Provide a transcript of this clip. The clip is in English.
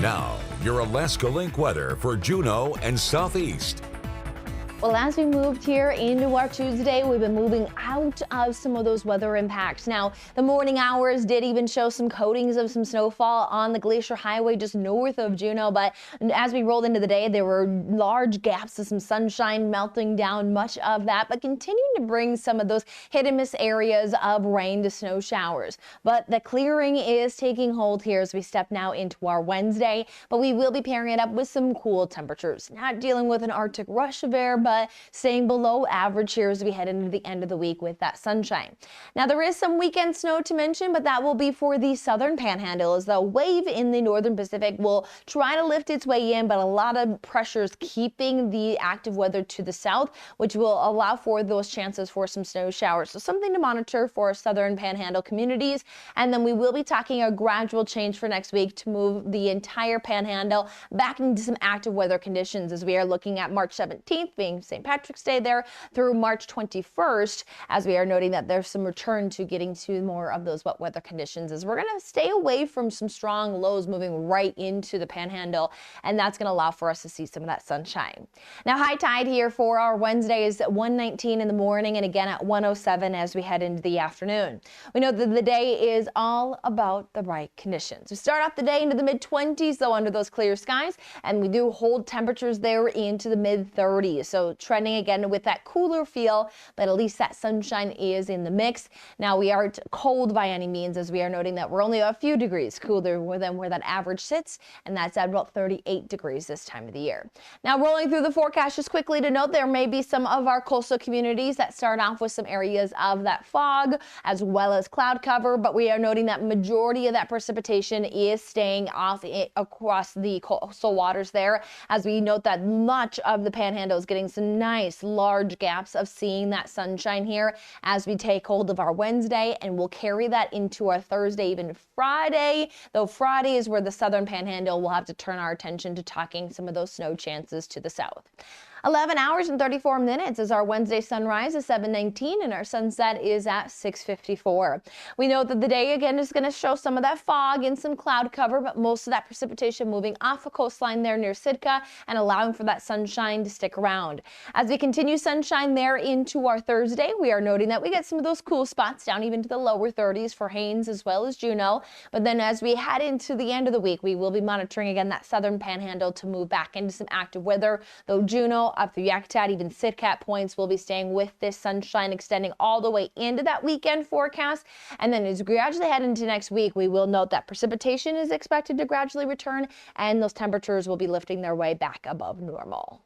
Now, your Alaska Link weather for Juneau and Southeast. Well, as we moved here into our Tuesday, we've been moving out of some of those weather impacts. Now, the morning hours did even show some coatings of some snowfall on the Glacier Highway just north of Juneau, but as we rolled into the day, there were large gaps of some sunshine melting down much of that, but continuing to bring some of those hit and miss areas of rain to snow showers. But the clearing is taking hold here as we step now into our Wednesday, but we will be pairing it up with some cool temperatures. Not dealing with an Arctic rush of air, but staying below average here as we head into the end of the week with that sunshine. Now, there is some weekend snow to mention, but that will be for the southern panhandle as the wave in the northern Pacific will try to lift its way in, but a lot of pressures keeping the active weather to the south, which will allow for those chances for some snow showers. So something to monitor for southern panhandle communities. And then we will be talking a gradual change for next week to move the entire panhandle back into some active weather conditions as we are looking at March 17th being St. Patrick's Day there through March 21st, as we are noting that there's some return to getting to more of those wet weather conditions as we're going to stay away from some strong lows moving right into the panhandle, and that's going to allow for us to see some of that sunshine. Now, high tide here for our Wednesday is at 119 in the morning and again at 107 as we head into the afternoon. We know that the day is all about the right conditions. We start off the day into the mid-20s though under those clear skies, and we do hold temperatures there into the mid-30s. So trending again with that cooler feel, but at least that sunshine is in the mix. Now, we aren't cold by any means as we are noting that we're only a few degrees cooler than where that average sits, and that's at about 38 degrees this time of the year. Now, rolling through the forecast just quickly to note there may be some of our coastal communities that start off with some areas of that fog as well as cloud cover, but we are noting that majority of that precipitation is staying off across the coastal waters there, as we note that much of the panhandle is getting some nice large gaps of seeing that sunshine here as we take hold of our Wednesday, and we'll carry that into our Thursday, even Friday, though Friday is where the southern panhandle will have to turn our attention to talking some of those snow chances to the south. 11 hours and 34 minutes is our Wednesday sunrise at 7:19 and our sunset is at 6:54. We know that the day again is going to show some of that fog and some cloud cover, but most of that precipitation moving off the coastline there near Sitka and allowing for that sunshine to stick around. As we continue sunshine there into our Thursday, we are noting that we get some of those cool spots down even to the lower 30s for Haines as well as Juneau. But then as we head into the end of the week, we will be monitoring again that southern panhandle to move back into some active weather, though Juneau up through Yakutat, even Sitka points will be staying with this sunshine extending all the way into that weekend forecast. And then as we gradually head into next week, we will note that precipitation is expected to gradually return and those temperatures will be lifting their way back above normal.